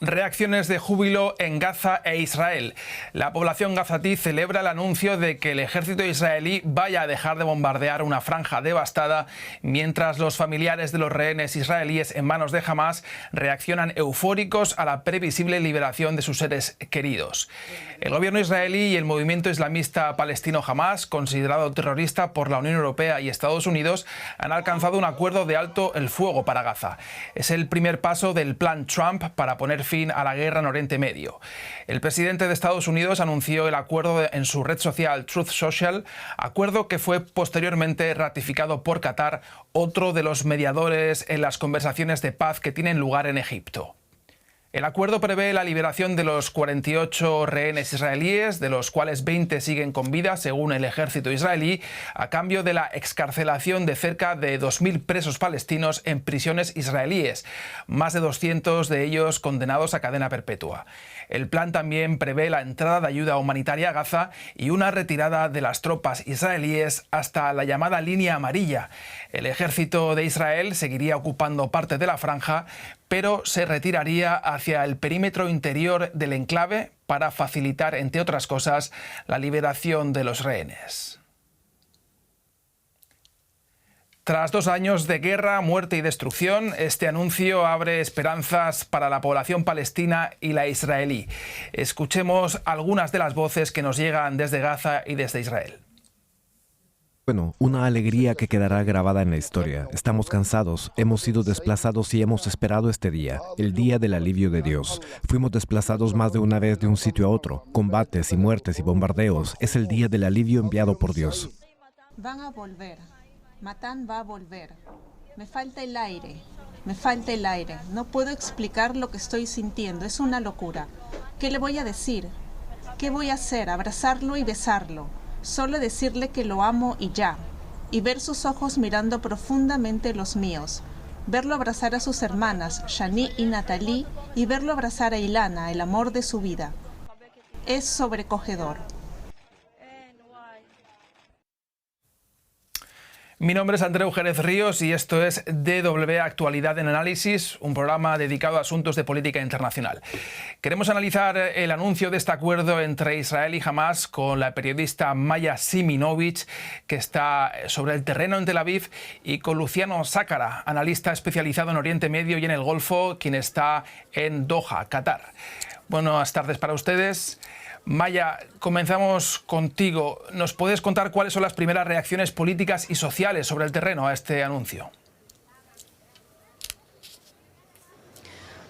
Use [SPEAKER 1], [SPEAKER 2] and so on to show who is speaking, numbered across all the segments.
[SPEAKER 1] Reacciones de júbilo en Gaza e Israel. La población gazatí celebra el anuncio de que el ejército israelí vaya a dejar de bombardear una franja devastada, mientras los familiares de los rehenes israelíes en manos de Hamás reaccionan eufóricos a la previsible liberación de sus seres queridos. El gobierno israelí y el movimiento islamista palestino Hamás, considerado terrorista por la Unión Europea y Estados Unidos, han alcanzado un acuerdo de alto el fuego para Gaza. Es el primer paso del plan Trump para poner fin a la guerra en Oriente Medio. El presidente de Estados Unidos anunció el acuerdo en su red social Truth Social, acuerdo que fue posteriormente ratificado por Qatar, otro de los mediadores en las conversaciones de paz que tienen lugar en Egipto. El acuerdo prevé la liberación de los 48 rehenes israelíes, de los cuales 20 siguen con vida, según el ejército israelí, a cambio de la excarcelación de cerca de 2.000 presos palestinos en prisiones israelíes, más de 200 de ellos condenados a cadena perpetua. El plan también prevé la entrada de ayuda humanitaria a Gaza y una retirada de las tropas israelíes hasta la llamada línea amarilla. El ejército de Israel seguiría ocupando parte de la franja, pero se retiraría hacia el perímetro interior del enclave para facilitar, entre otras cosas, la liberación de los rehenes. Tras 2 años de guerra, muerte y destrucción, este anuncio abre esperanzas para la población palestina y la israelí. Escuchemos algunas de las voces que nos llegan desde Gaza y desde Israel.
[SPEAKER 2] Bueno, una alegría que quedará grabada en la historia. Estamos cansados, hemos sido desplazados y hemos esperado este día, el día del alivio de Dios. Fuimos desplazados más de una vez de un sitio a otro, combates y muertes y bombardeos. Es el día del alivio enviado por Dios.
[SPEAKER 3] Van a volver. Matan va a volver. Me falta el aire. Me falta el aire. No puedo explicar lo que estoy sintiendo. Es una locura. ¿Qué le voy a decir? ¿Qué voy a hacer? Abrazarlo y besarlo. Solo decirle que lo amo y ya. Y ver sus ojos mirando profundamente los míos. Verlo abrazar a sus hermanas, Shani y Natalie, y verlo abrazar a Ilana, el amor de su vida. Es sobrecogedor.
[SPEAKER 1] Mi nombre es Andreu Jerez Ríos y esto es DW Actualidad en Análisis, un programa dedicado a asuntos de política internacional. Queremos analizar el anuncio de este acuerdo entre Israel y Hamás con la periodista Maya Siminovich, que está sobre el terreno en Tel Aviv, y con Luciano Sácara, analista especializado en Oriente Medio y en el Golfo, quien está en Doha, Qatar. Buenas tardes para ustedes. Maya, comenzamos contigo. ¿Nos puedes contar cuáles son las primeras reacciones políticas y sociales sobre el terreno a este anuncio?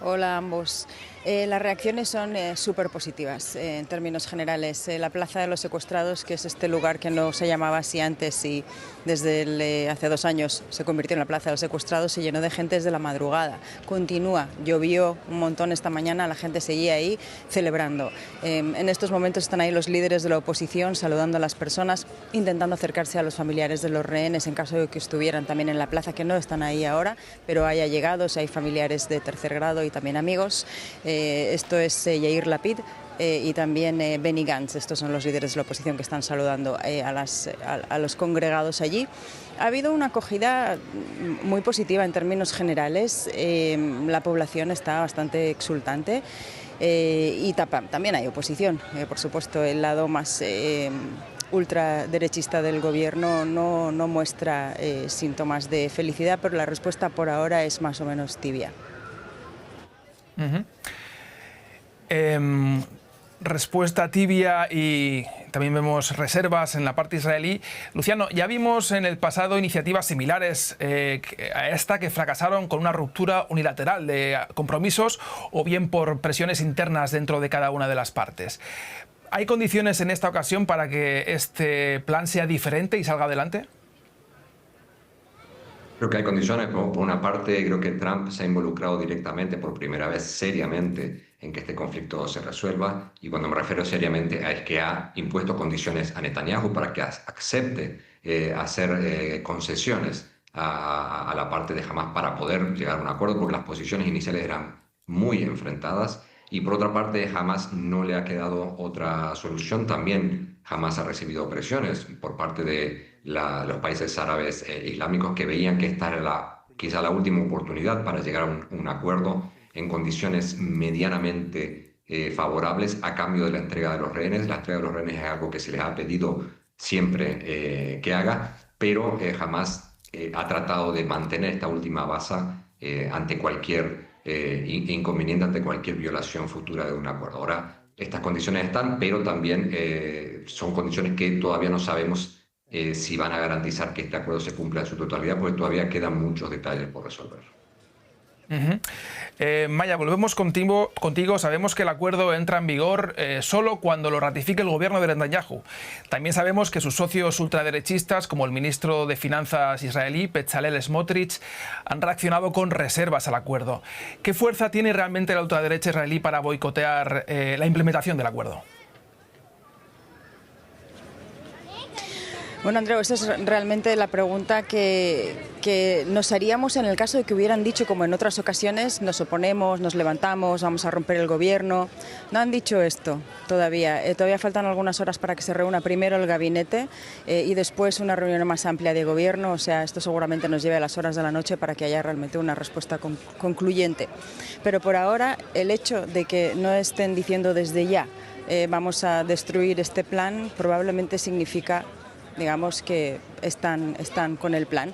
[SPEAKER 4] Hola a ambos. Las reacciones son súper positivas en términos generales. La Plaza de los Secuestrados, que es este lugar que no se llamaba así antes y desde hace 2 años se convirtió en la Plaza de los Secuestrados, se llenó de gente desde la madrugada. Continúa, llovió un montón esta mañana, la gente seguía ahí celebrando. En estos momentos están ahí los líderes de la oposición saludando a las personas, intentando acercarse a los familiares de los rehenes en caso de que estuvieran también en la plaza, que no están ahí ahora, pero hay allegados, hay familiares de tercer grado y también amigos. Esto es Yair Lapid y también Benny Gantz. Estos son los líderes de la oposición que están saludando a los congregados allí. Ha habido una acogida muy positiva en términos generales. La población está bastante exultante y también hay oposición. Por supuesto, el lado más ultraderechista del gobierno no muestra síntomas de felicidad, pero la respuesta por ahora es más o menos tibia.
[SPEAKER 1] Respuesta tibia y también vemos reservas en la parte israelí. Luciano, ya vimos en el pasado iniciativas similares a esta que fracasaron con una ruptura unilateral de compromisos o bien por presiones internas dentro de cada una de las partes. ¿Hay condiciones en esta ocasión para que este plan sea diferente y salga adelante?
[SPEAKER 5] Creo que hay condiciones. Por una parte, creo que Trump se ha involucrado directamente, por primera vez seriamente, en que este conflicto se resuelva. Y cuando me refiero seriamente es que ha impuesto condiciones a Netanyahu para que acepte hacer concesiones a la parte de Hamás para poder llegar a un acuerdo, porque las posiciones iniciales eran muy enfrentadas. Y por otra parte, Hamás no le ha quedado otra solución. También Hamas ha recibido presiones por parte de los países árabes islámicos que veían que esta era quizá la última oportunidad para llegar a un acuerdo en condiciones medianamente favorables a cambio de la entrega de los rehenes. La entrega de los rehenes es algo que se les ha pedido siempre que haga, pero Hamas ha tratado de mantener esta última baza ante cualquier inconveniente, ante cualquier violación futura de un acuerdo. Ahora, estas condiciones están, pero también son condiciones que todavía no sabemos si van a garantizar que este acuerdo se cumpla en su totalidad, porque todavía quedan muchos detalles por resolver.
[SPEAKER 1] Maya, volvemos contigo. Sabemos que el acuerdo entra en vigor solo cuando lo ratifique el gobierno de Netanyahu. También sabemos que sus socios ultraderechistas, como el ministro de Finanzas israelí, Bezalel Smotrich, han reaccionado con reservas al acuerdo. ¿Qué fuerza tiene realmente la ultraderecha israelí para boicotear la implementación del acuerdo?
[SPEAKER 4] Bueno, Andreu, esa es realmente la pregunta que nos haríamos en el caso de que hubieran dicho, como en otras ocasiones, nos oponemos, nos levantamos, vamos a romper el gobierno. No han dicho esto todavía. Todavía faltan algunas horas para que se reúna primero el gabinete y después una reunión más amplia de gobierno. O sea, esto seguramente nos lleve a las horas de la noche para que haya realmente una respuesta concluyente. Pero por ahora, el hecho de que no estén diciendo desde ya vamos a destruir este plan, probablemente significa, digamos, que están con el plan.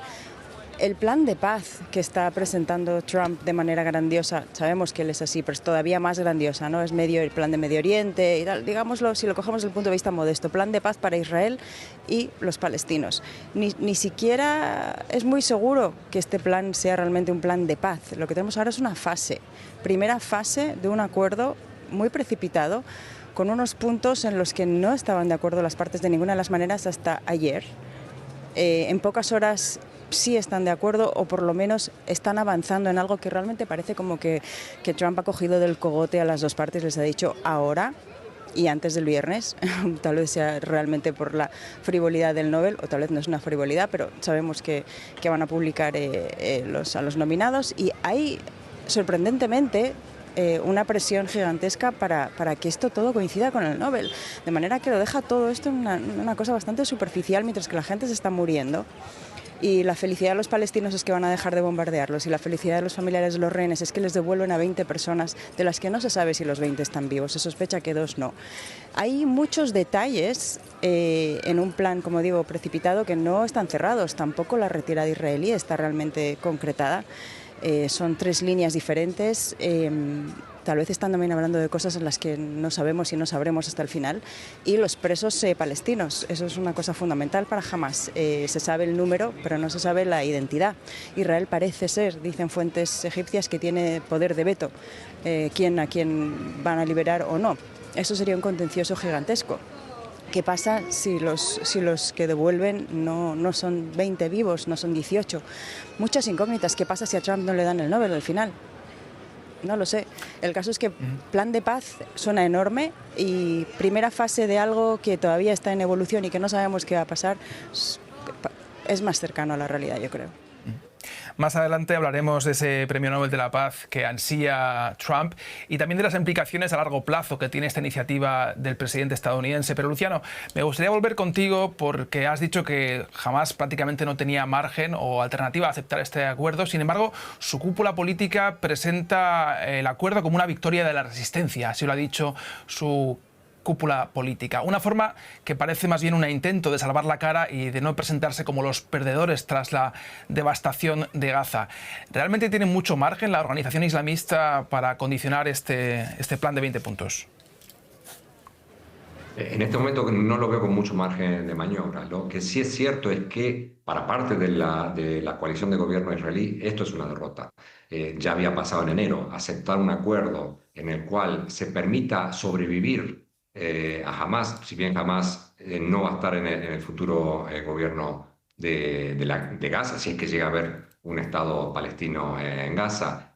[SPEAKER 4] El plan de paz que está presentando Trump de manera grandiosa, sabemos que él es así, pero es todavía más grandiosa, ¿no? Es el plan de Medio Oriente y tal, digámoslo, si lo cogemos desde el punto de vista modesto, plan de paz para Israel y los palestinos. Ni siquiera es muy seguro que este plan sea realmente un plan de paz. Lo que tenemos ahora es una primera fase de un acuerdo muy precipitado, con unos puntos en los que no estaban de acuerdo las partes de ninguna de las maneras hasta ayer. En pocas horas sí están de acuerdo, o por lo menos están avanzando en algo que realmente parece como que Trump ha cogido del cogote a las dos partes, les ha dicho ahora y antes del viernes. Tal vez sea realmente por la frivolidad del Nobel, o tal vez no es una frivolidad, pero sabemos que van a publicar a los nominados, y hay, sorprendentemente, una presión gigantesca para que esto todo coincida con el Nobel, de manera que lo deja todo esto en una cosa bastante superficial, mientras que la gente se está muriendo. Y la felicidad de los palestinos es que van a dejar de bombardearlos, y la felicidad de los familiares de los rehenes es que les devuelven a 20 personas, de las que no se sabe si los 20 están vivos, se sospecha que 2 no. Hay muchos detalles en un plan, como digo, precipitado, que no están cerrados. Tampoco la retirada israelí está realmente concretada. Son 3 líneas diferentes. Tal vez están también hablando de cosas en las que no sabemos y no sabremos hasta el final. Y los presos palestinos, eso es una cosa fundamental para Hamas. Se sabe el número, pero no se sabe la identidad. Israel parece ser, dicen fuentes egipcias, que tiene poder de veto a quién van a liberar o no. Eso sería un contencioso gigantesco. ¿Qué pasa si los que devuelven no son 20 vivos, no son 18? Muchas incógnitas. ¿Qué pasa si a Trump no le dan el Nobel al final? No lo sé. El caso es que plan de paz suena enorme, y primera fase de algo que todavía está en evolución y que no sabemos qué va a pasar es más cercano a la realidad, yo creo.
[SPEAKER 1] Más adelante hablaremos de ese Premio Nobel de la Paz que ansía Trump, y también de las implicaciones a largo plazo que tiene esta iniciativa del presidente estadounidense. Pero, Luciano, me gustaría volver contigo, porque has dicho que Hamas prácticamente no tenía margen o alternativa a aceptar este acuerdo. Sin embargo, su cúpula política presenta el acuerdo como una victoria de la resistencia, así lo ha dicho su cúpula política. Una forma que parece más bien un intento de salvar la cara y de no presentarse como los perdedores tras la devastación de Gaza. ¿Realmente tiene mucho margen la organización islamista para condicionar este plan de 20 puntos?
[SPEAKER 5] En este momento no lo veo con mucho margen de maniobra. Lo que sí es cierto es que para parte de la coalición de gobierno israelí esto es una derrota. Ya había pasado en enero. Aceptar un acuerdo en el cual se permita sobrevivir a Hamas, si bien Hamas no va a estar en el futuro gobierno de Gaza, si es que llega a haber un Estado palestino en Gaza,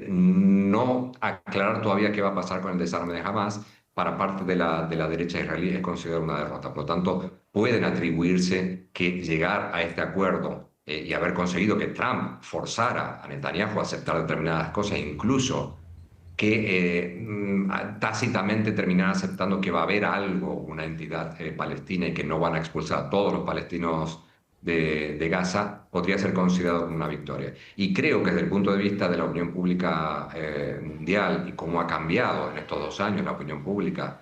[SPEAKER 5] no aclarar todavía qué va a pasar con el desarme de Hamas, para parte de la derecha israelí es considerado una derrota. Por lo tanto, pueden atribuirse que llegar a este acuerdo y haber conseguido que Trump forzara a Netanyahu a aceptar determinadas cosas, incluso que tácitamente terminan aceptando que va a haber algo, una entidad palestina, y que no van a expulsar a todos los palestinos de Gaza, podría ser considerado como una victoria. Y creo que desde el punto de vista de la opinión pública mundial y cómo ha cambiado en estos 2 años la opinión pública,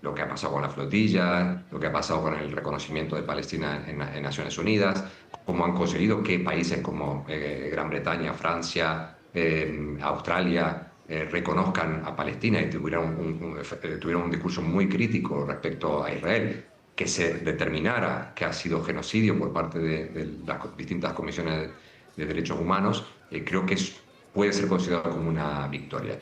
[SPEAKER 5] lo que ha pasado con la flotilla, lo que ha pasado con el reconocimiento de Palestina en Naciones Unidas, cómo han conseguido que países como Gran Bretaña, Francia, Australia reconozcan a Palestina y tuvieran un discurso muy crítico respecto a Israel, que se determinara que ha sido genocidio por parte de las distintas comisiones de derechos humanos, creo que puede ser considerado como una victoria.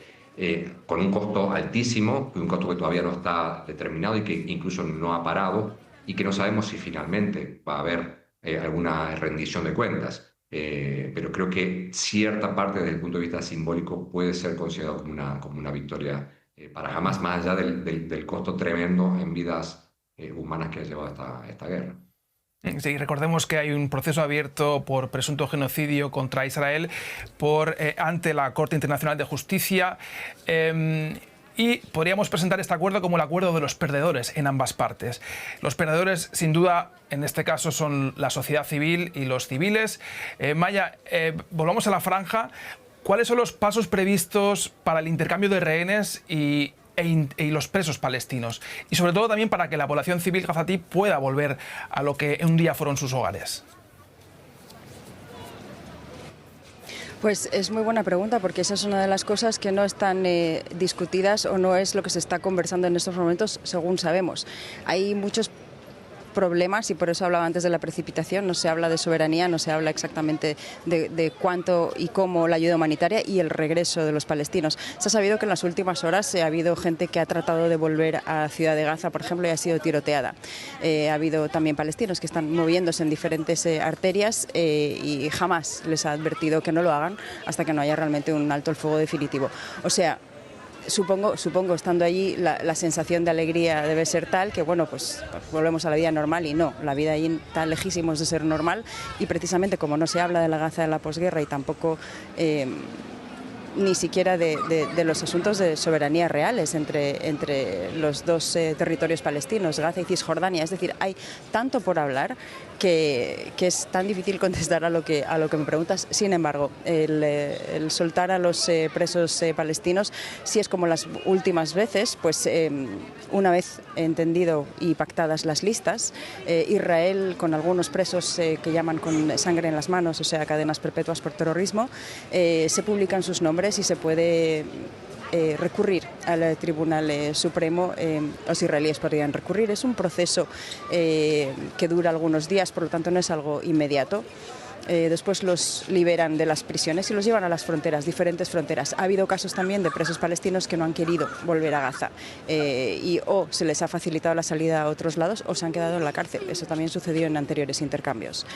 [SPEAKER 5] Con un costo altísimo, un costo que todavía no está determinado y que incluso no ha parado, y que no sabemos si finalmente va a haber alguna rendición de cuentas. Pero creo que cierta parte desde el punto de vista simbólico puede ser considerado como una victoria para Hamás, más allá del costo tremendo en vidas humanas que ha llevado esta guerra.
[SPEAKER 1] Sí, recordemos que hay un proceso abierto por presunto genocidio contra Israel ante la Corte Internacional de Justicia. Y podríamos presentar este acuerdo como el acuerdo de los perdedores en ambas partes. Los perdedores, sin duda, en este caso son la sociedad civil y los civiles. Maya, volvamos a la franja. ¿Cuáles son los pasos previstos para el intercambio de rehenes y los presos palestinos? Y sobre todo también para que la población civil gazatí pueda volver a lo que un día fueron sus hogares.
[SPEAKER 4] Pues es muy buena pregunta, porque esa es una de las cosas que no están discutidas o no es lo que se está conversando en estos momentos, según sabemos. Hay muchos problemas y por eso hablaba antes de la precipitación. No se habla de soberanía, no se habla exactamente de cuánto y cómo la ayuda humanitaria y el regreso de los palestinos. Se ha sabido que en las últimas horas ha habido gente que ha tratado de volver a Ciudad de Gaza, por ejemplo, y ha sido tiroteada. Ha habido también palestinos que están moviéndose en diferentes arterias y jamás les ha advertido que no lo hagan hasta que no haya realmente un alto el fuego definitivo. O sea, Supongo, estando allí, la sensación de alegría debe ser tal que, bueno, pues volvemos a la vida normal, y no, la vida allí está lejísimos de ser normal, y precisamente como no se habla de la Gaza de la posguerra y tampoco ni siquiera de los asuntos de soberanía reales entre los dos territorios palestinos, Gaza y Cisjordania. Es decir, hay tanto por hablar que es tan difícil contestar a lo que me preguntas. Sin embargo, el soltar a los presos palestinos, si es como las últimas veces, pues una vez entendido y pactadas las listas, Israel, con algunos presos que llaman con sangre en las manos, o sea, cadenas perpetuas por terrorismo, se publican sus nombres y se puede recurrir al Tribunal Supremo. Los israelíes podrían recurrir. Es un proceso que dura algunos días, por lo tanto no es algo inmediato. Después los liberan de las prisiones y los llevan a las fronteras, diferentes fronteras. Ha habido casos también de presos palestinos que no han querido volver a Gaza y o se les ha facilitado la salida a otros lados o se han quedado en la cárcel. Eso también sucedió en anteriores intercambios.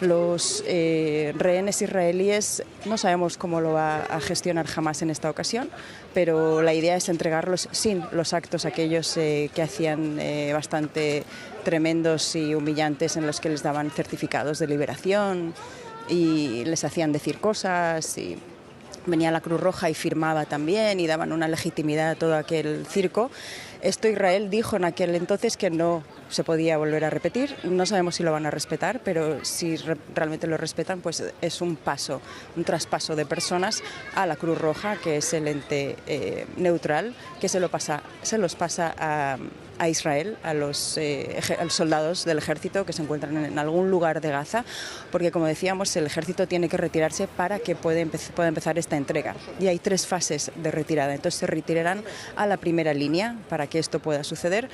[SPEAKER 4] Los rehenes israelíes no sabemos cómo lo va a gestionar Hamás en esta ocasión, pero la idea es entregarlos sin los actos aquellos que hacían bastante tremendos y humillantes, en los que les daban certificados de liberación y les hacían decir cosas, y venía la Cruz Roja y firmaba también y daban una legitimidad a todo aquel circo. Esto Israel dijo en aquel entonces que no se podía volver a repetir. No sabemos si lo van a respetar, pero si realmente lo respetan, pues es un traspaso de personas a la Cruz Roja, que es el ente neutral, que se los pasa a Israel, a los soldados del ejército que se encuentran en algún lugar de Gaza, porque, como decíamos, el ejército tiene que retirarse para que pueda empezar esta entrega. Y hay 3 fases de retirada. Entonces se retirarán a la primera línea para que esto pueda suceder.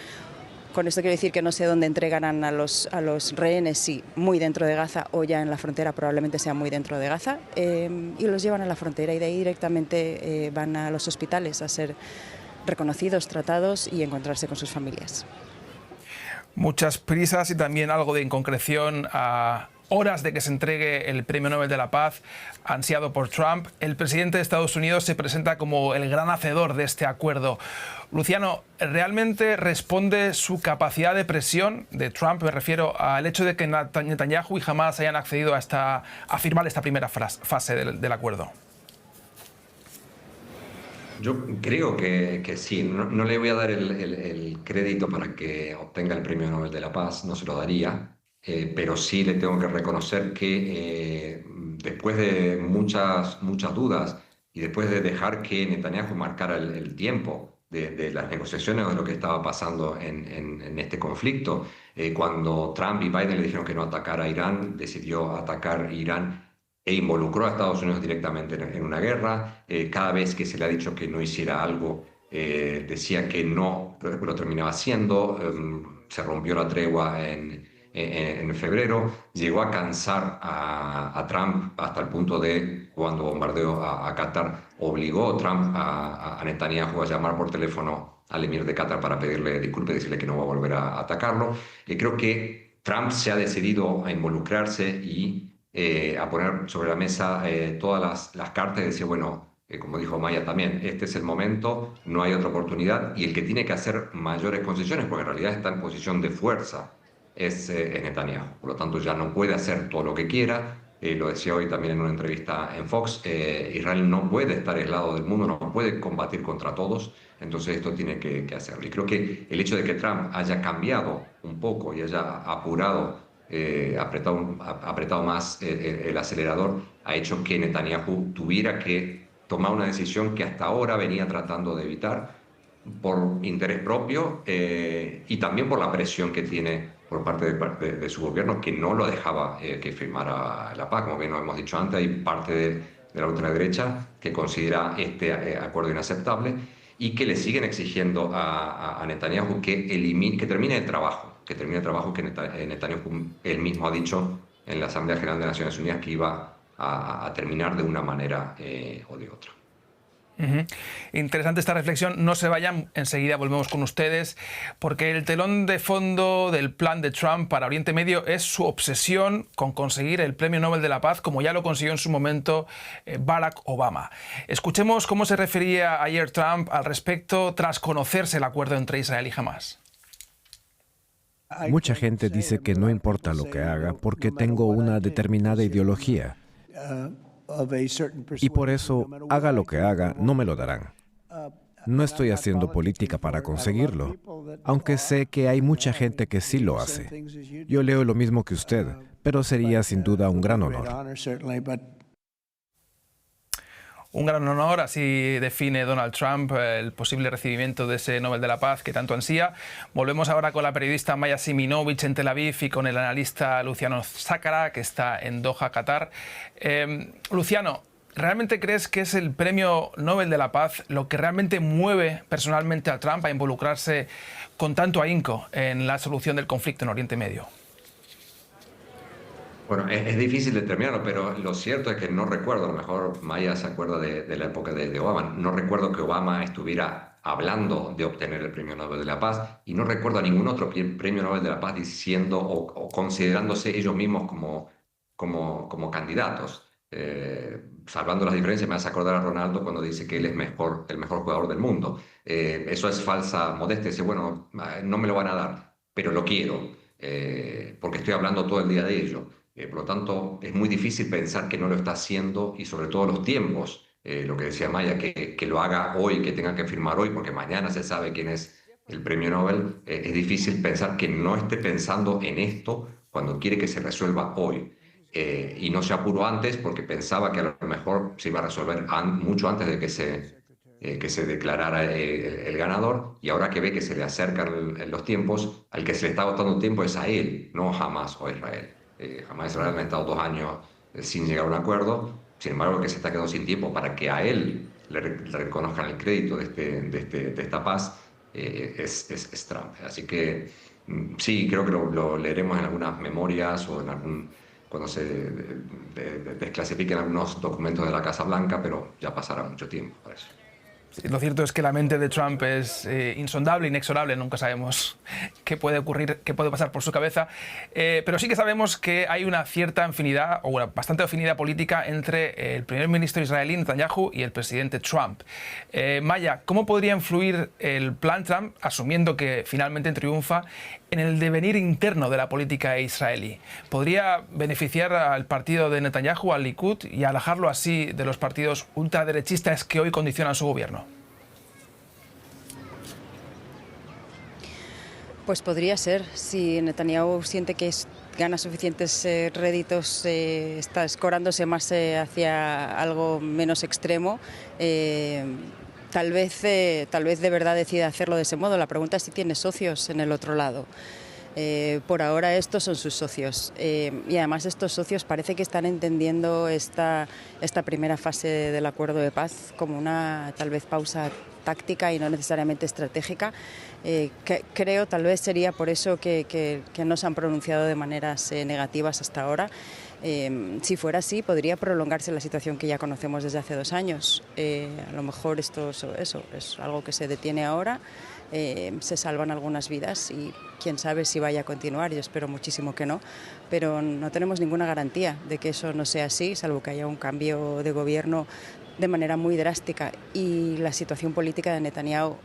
[SPEAKER 4] Con esto quiero decir que no sé dónde entregarán a los rehenes, si muy dentro de Gaza o ya en la frontera, probablemente sea muy dentro de Gaza, y los llevan a la frontera y de ahí directamente van a los hospitales a ser reconocidos, tratados y encontrarse con sus familias.
[SPEAKER 1] Muchas prisas y también algo de inconcreción a horas de que se entregue el Premio Nobel de la Paz ansiado por Trump. El presidente de Estados Unidos se presenta como el gran hacedor de este acuerdo. Luciano, ¿realmente responde su capacidad de presión de Trump? Me refiero al hecho de que Netanyahu y Hamás hayan accedido a firmar esta primera fase del acuerdo.
[SPEAKER 5] Yo creo que sí, no le voy a dar el crédito para que obtenga el Premio Nobel de la Paz, no se lo daría, pero sí le tengo que reconocer que después de muchas dudas y después de dejar que Netanyahu marcara el tiempo de las negociaciones o de lo que estaba pasando en este conflicto, cuando Trump y Biden le dijeron que no atacara a Irán, decidió atacar Irán e involucró a Estados Unidos directamente en una guerra. Cada vez que se le ha dicho que no hiciera algo, decía que no lo terminaba haciendo. Se rompió la tregua en febrero. Llegó a cansar a Trump hasta el punto de, cuando bombardeó a Qatar, obligó Trump a Netanyahu a llamar por teléfono al emir de Qatar para pedirle disculpas y decirle que no va a volver a atacarlo. Creo que Trump se ha decidido a involucrarse y a poner sobre la mesa todas las cartas y decir, bueno, como dijo Maya también, este es el momento, no hay otra oportunidad, y el que tiene que hacer mayores concesiones, porque en realidad está en posición de fuerza, es Netanyahu. Por lo tanto, ya no puede hacer todo lo que quiera. Lo decía hoy también en una entrevista en Fox, Israel no puede estar aislado del mundo, no puede combatir contra todos, entonces esto tiene que hacerlo. Y creo que el hecho de que Trump haya cambiado un poco y haya apretado más el acelerador, ha hecho que Netanyahu tuviera que tomar una decisión que hasta ahora venía tratando de evitar por interés propio y también por la presión que tiene por parte de su gobierno, que no lo dejaba que firmara la paz. Como bien lo hemos dicho antes, hay parte de la ultraderecha que considera este acuerdo inaceptable y que le siguen exigiendo a Netanyahu que termine el trabajo. Que Netanyahu él mismo ha dicho en la Asamblea General de Naciones Unidas que iba a terminar de una manera o de otra.
[SPEAKER 1] Interesante esta reflexión. No se vayan, enseguida volvemos con ustedes, porque el telón de fondo del plan de Trump para Oriente Medio es su obsesión con conseguir el Premio Nobel de la Paz, como ya lo consiguió en su momento Barack Obama. Escuchemos cómo se refería ayer Trump al respecto tras conocerse el acuerdo entre Israel y Hamás.
[SPEAKER 2] Mucha gente dice que no importa lo que haga porque tengo una determinada ideología y por eso, haga lo que haga, no me lo darán. No estoy haciendo política para conseguirlo, aunque sé que hay mucha gente que sí lo hace. Yo leo lo mismo que usted, pero sería sin duda un gran honor.
[SPEAKER 1] Un gran honor, así define Donald Trump el posible recibimiento de ese Nobel de la Paz que tanto ansía. Volvemos ahora con la periodista Maya Siminovich en Tel Aviv y con el analista Luciano Zácara, que está en Doha, Qatar. Luciano, ¿realmente crees que es el Premio Nobel de la Paz lo que realmente mueve personalmente a Trump a involucrarse con tanto ahínco en la solución del conflicto en Oriente Medio?
[SPEAKER 5] Bueno, es difícil determinarlo, pero lo cierto es que no recuerdo, a lo mejor Maya se acuerda de la época de Obama, no recuerdo que Obama estuviera hablando de obtener el Premio Nobel de la Paz y no recuerdo a ningún otro Premio Nobel de la Paz diciendo o considerándose ellos mismos como candidatos. Salvando las diferencias, me hace acordar a Ronaldo cuando dice que él es el mejor jugador del mundo. Eso es falsa modestia, dice, bueno, no me lo van a dar, pero lo quiero, porque estoy hablando todo el día de ello. Por lo tanto, es muy difícil pensar que no lo está haciendo y sobre todo los tiempos, lo que decía Maya, que lo haga hoy, que tenga que firmar hoy, porque mañana se sabe quién es el premio Nobel. Es difícil pensar que no esté pensando en esto cuando quiere que se resuelva hoy. Y no se apuró antes porque pensaba que a lo mejor se iba a resolver mucho antes de que se declarara el ganador, y ahora que ve que se le acercan los tiempos, al que se le está agotando tiempo es a él, no Hamás o a Israel. Hamás y Israel han estado 2 años sin llegar a un acuerdo, sin embargo el que se está quedando sin tiempo para que a él le reconozcan el crédito de esta paz es Trump. Así que sí, creo que lo leeremos en algunas memorias o cuando se desclasifiquen algunos documentos de la Casa Blanca, pero ya pasará mucho tiempo para eso.
[SPEAKER 1] Sí, lo cierto es que la mente de Trump es insondable, inexorable, nunca sabemos qué puede ocurrir, qué puede pasar por su cabeza, pero sí que sabemos que hay una cierta afinidad, o una bastante afinidad política entre el primer ministro israelí Netanyahu y el presidente Trump. Maya, ¿cómo podría influir el plan Trump, asumiendo que finalmente triunfa, en el devenir interno de la política israelí? ¿Podría beneficiar al partido de Netanyahu, al Likud, y alejarlo así de los partidos ultraderechistas que hoy condicionan su gobierno?
[SPEAKER 4] Pues podría ser, si Netanyahu siente que gana suficientes réditos, está escorándose más hacia algo menos extremo, tal vez de verdad decida hacerlo de ese modo. La pregunta es si tiene socios en el otro lado. Por ahora estos son sus socios y además estos socios parece que están entendiendo esta primera fase del acuerdo de paz como una tal vez pausa táctica y no necesariamente estratégica. Creo tal vez sería por eso que no se han pronunciado de maneras negativas hasta ahora. Si fuera así, podría prolongarse la situación que ya conocemos desde hace 2 años. A lo mejor esto es algo que se detiene ahora, se salvan algunas vidas y quién sabe si vaya a continuar. Yo espero muchísimo que no, pero no tenemos ninguna garantía de que eso no sea así, salvo que haya un cambio de gobierno de manera muy drástica, y la situación política de Netanyahu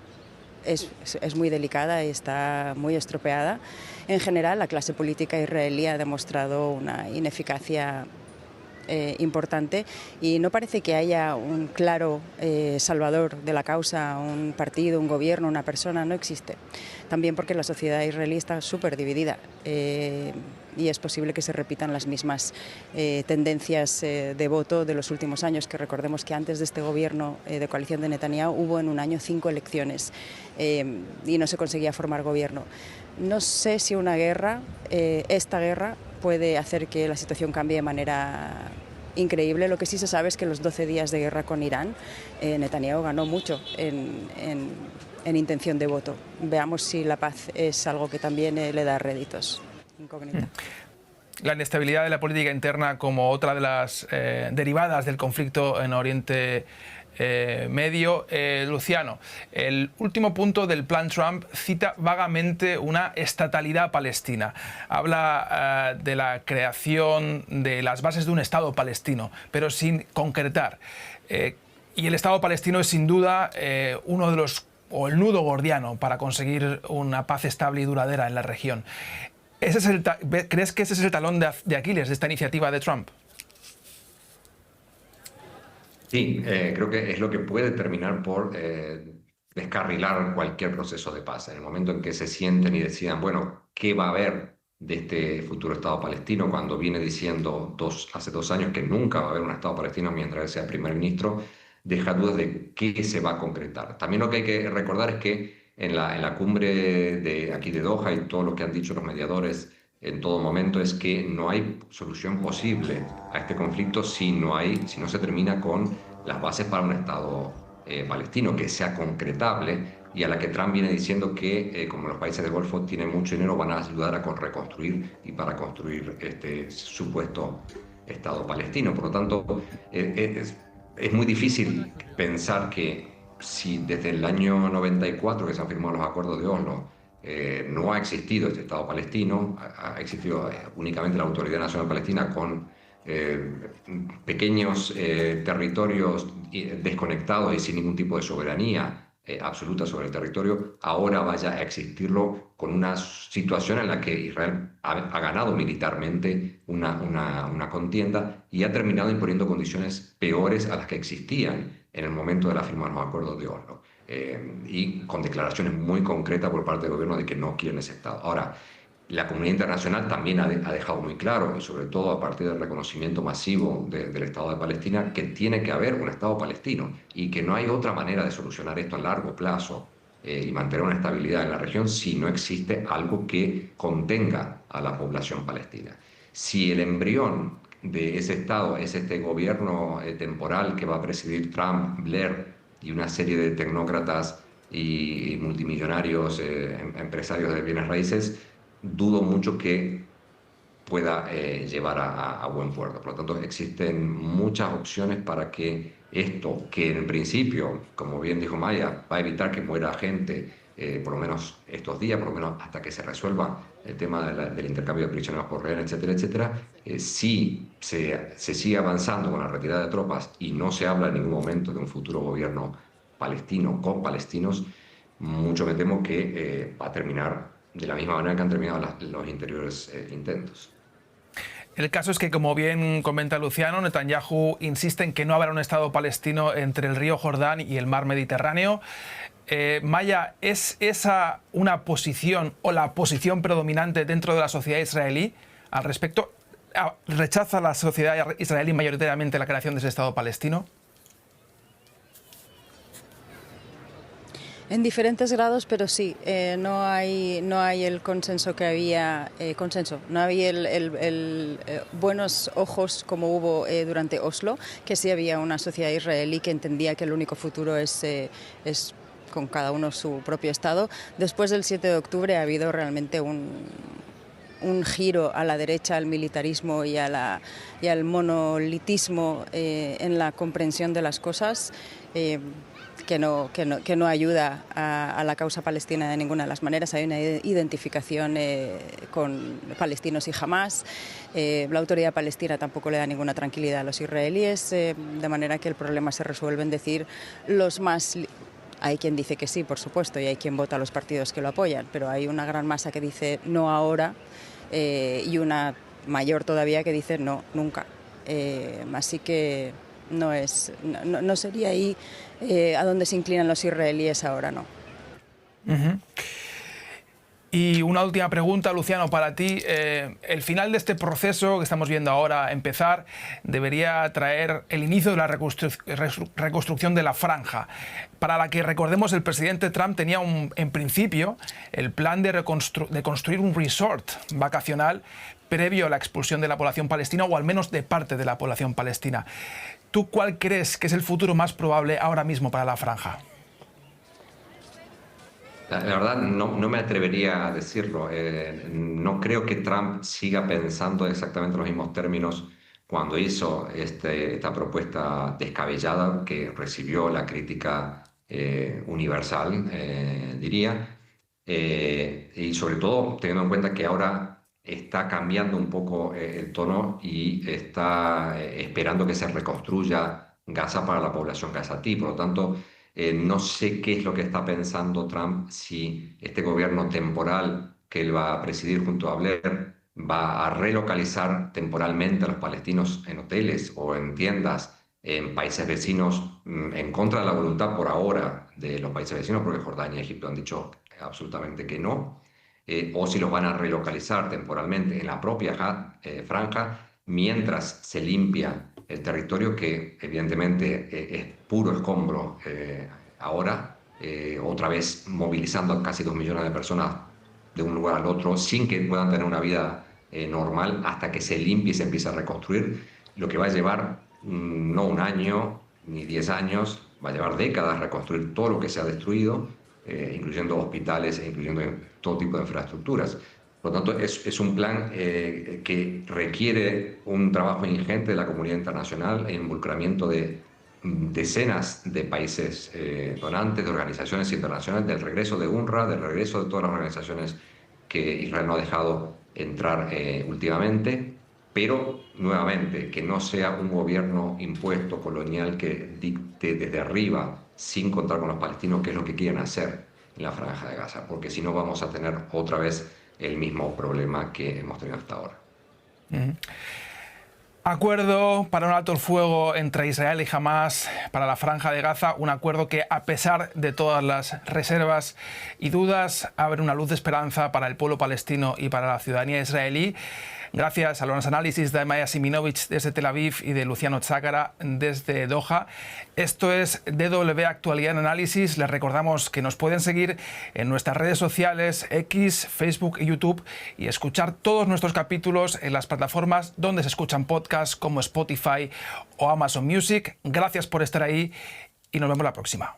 [SPEAKER 4] es muy delicada y está muy estropeada. En general, la clase política israelí ha demostrado una ineficacia importante y no parece que haya un claro salvador de la causa, un partido, un gobierno, una persona, no existe. También porque la sociedad israelí está súper dividida y es posible que se repitan las mismas tendencias de voto de los últimos años, que recordemos que antes de este gobierno de coalición de Netanyahu hubo en un año 5 elecciones y no se conseguía formar gobierno. No sé si una guerra, esta guerra, puede hacer que la situación cambie de manera increíble. Lo que sí se sabe es que los 12 días de guerra con Irán, Netanyahu ganó mucho en intención de voto. Veamos si la paz es algo que también le da réditos. Incógnita.
[SPEAKER 1] La inestabilidad de la política interna como otra de las derivadas del conflicto en Oriente Medio. Luciano, el último punto del plan Trump cita vagamente una estatalidad palestina. Habla de la creación de las bases de un Estado palestino, pero sin concretar. Y el Estado palestino es sin duda uno de los, o el nudo gordiano para conseguir una paz estable y duradera en la región. ¿Crees que ese es el talón de Aquiles de esta iniciativa de Trump?
[SPEAKER 5] Sí, creo que es lo que puede terminar por descarrilar cualquier proceso de paz. En el momento en que se sienten y decidan, bueno, ¿qué va a haber de este futuro Estado palestino? Cuando viene diciendo hace 2 años que nunca va a haber un Estado palestino mientras él sea primer ministro, deja dudas de qué se va a concretar. También lo que hay que recordar es que en la cumbre de aquí de Doha y todo lo que han dicho los mediadores en todo momento es que no hay solución posible a este conflicto si no se termina con las bases para un Estado palestino que sea concretable, y a la que Trump viene diciendo que como los países del Golfo tienen mucho dinero, van a ayudar a reconstruir y para construir este supuesto Estado palestino. Por lo tanto, es muy difícil pensar que si desde el año 94 que se han firmado los acuerdos de Oslo no ha existido este Estado palestino, ha existido únicamente la Autoridad Nacional Palestina con pequeños territorios desconectados y sin ningún tipo de soberanía absoluta sobre el territorio, ahora vaya a existirlo con una situación en la que Israel ha ganado militarmente una contienda y ha terminado imponiendo condiciones peores a las que existían en el momento de la firma de los acuerdos de Oslo. Y con declaraciones muy concretas por parte del gobierno de que no quieren ese Estado. Ahora, la comunidad internacional también ha dejado muy claro, y sobre todo a partir del reconocimiento masivo del Estado de Palestina, que tiene que haber un Estado palestino y que no hay otra manera de solucionar esto a largo plazo y mantener una estabilidad en la región si no existe algo que contenga a la población palestina. Si el embrión de ese Estado es este gobierno temporal que va a presidir Trump, Blair y una serie de tecnócratas y multimillonarios empresarios de bienes raíces, dudo mucho que pueda llevar a buen puerto. Por lo tanto, existen muchas opciones para que esto, que en principio, como bien dijo Maya, va a evitar que muera gente, por lo menos estos días, por lo menos hasta que se resuelva el tema del intercambio de prisioneros por rehenes, etcétera, etcétera, si se sigue avanzando con la retirada de tropas y no se habla en ningún momento de un futuro gobierno palestino con palestinos, mucho me temo que va a terminar de la misma manera que han terminado los interiores intentos.
[SPEAKER 1] El caso es que, como bien comenta Luciano, Netanyahu insiste en que no habrá un Estado palestino entre el río Jordán y el mar Mediterráneo. Maya, ¿es esa una posición o la posición predominante dentro de la sociedad israelí al respecto? ¿Rechaza la sociedad israelí mayoritariamente la creación de ese Estado palestino?
[SPEAKER 4] En diferentes grados, pero sí, no hay el consenso que había, no había buenos ojos como hubo durante Oslo, que sí había una sociedad israelí que entendía que el único futuro es con cada uno su propio Estado. Después del 7 de octubre ha habido realmente un giro a la derecha, al militarismo y al monolitismo en la comprensión de las cosas, que no ayuda a la causa palestina de ninguna de las maneras. Hay una identificación con palestinos y Hamás. La autoridad palestina tampoco le da ninguna tranquilidad a los israelíes, de manera que el problema se resuelve en decir los más... Hay quien dice que sí, por supuesto, y hay quien vota a los partidos que lo apoyan, pero hay una gran masa que dice no ahora y una mayor todavía que dice no, nunca. Así que no sería ahí a donde se inclinan los israelíes ahora, no.
[SPEAKER 1] Uh-huh. Y una última pregunta, Luciano, para ti. El final de este proceso que estamos viendo ahora empezar debería traer el inicio de la reconstrucción de la franja, para la que, recordemos, el presidente Trump tenía en principio el plan de construir un resort vacacional previo a la expulsión de la población palestina, o al menos de parte de la población palestina. ¿Tú cuál crees que es el futuro más probable ahora mismo para la franja?
[SPEAKER 5] La verdad, no me atrevería a decirlo. No creo que Trump siga pensando exactamente en los mismos términos cuando hizo esta propuesta descabellada que recibió la crítica universal, diría. Y sobre todo teniendo en cuenta que ahora está cambiando un poco el tono y está esperando que se reconstruya Gaza para la población gazatí. Por lo tanto, no sé qué es lo que está pensando Trump, si este gobierno temporal que él va a presidir junto a Blair va a relocalizar temporalmente a los palestinos en hoteles o en tiendas en países vecinos, en contra de la voluntad por ahora de los países vecinos, porque Jordania y Egipto han dicho absolutamente que no, o si los van a relocalizar temporalmente en la propia franja mientras se limpia el territorio, que evidentemente es puro escombro ahora, otra vez movilizando a casi 2 millones de personas de un lugar al otro sin que puedan tener una vida normal hasta que se limpie y se empiece a reconstruir, lo que va a llevar no un año ni 10 años, va a llevar décadas reconstruir todo lo que se ha destruido, incluyendo hospitales e incluyendo todo tipo de infraestructuras. Por lo tanto, es un plan que requiere un trabajo ingente de la comunidad internacional e involucramiento de decenas de países donantes, de organizaciones internacionales, del regreso de UNRWA, del regreso de todas las organizaciones que Israel no ha dejado entrar últimamente, pero nuevamente que no sea un gobierno impuesto colonial que dicte desde arriba, sin contar con los palestinos, qué es lo que quieren hacer en la franja de Gaza, porque si no vamos a tener otra vez el mismo problema que hemos tenido hasta ahora.
[SPEAKER 1] Acuerdo para un alto el fuego entre Israel y Hamás para la franja de Gaza, un acuerdo que, a pesar de todas las reservas y dudas, abre una luz de esperanza para el pueblo palestino y para la ciudadanía israelí. Gracias a los análisis de Maya Siminovich desde Tel Aviv y de Luciano Chácara desde Doha. Esto es DW Actualidad en Análisis. Les recordamos que nos pueden seguir en nuestras redes sociales, X, Facebook y YouTube, y escuchar todos nuestros capítulos en las plataformas donde se escuchan podcasts como Spotify o Amazon Music. Gracias por estar ahí y nos vemos la próxima.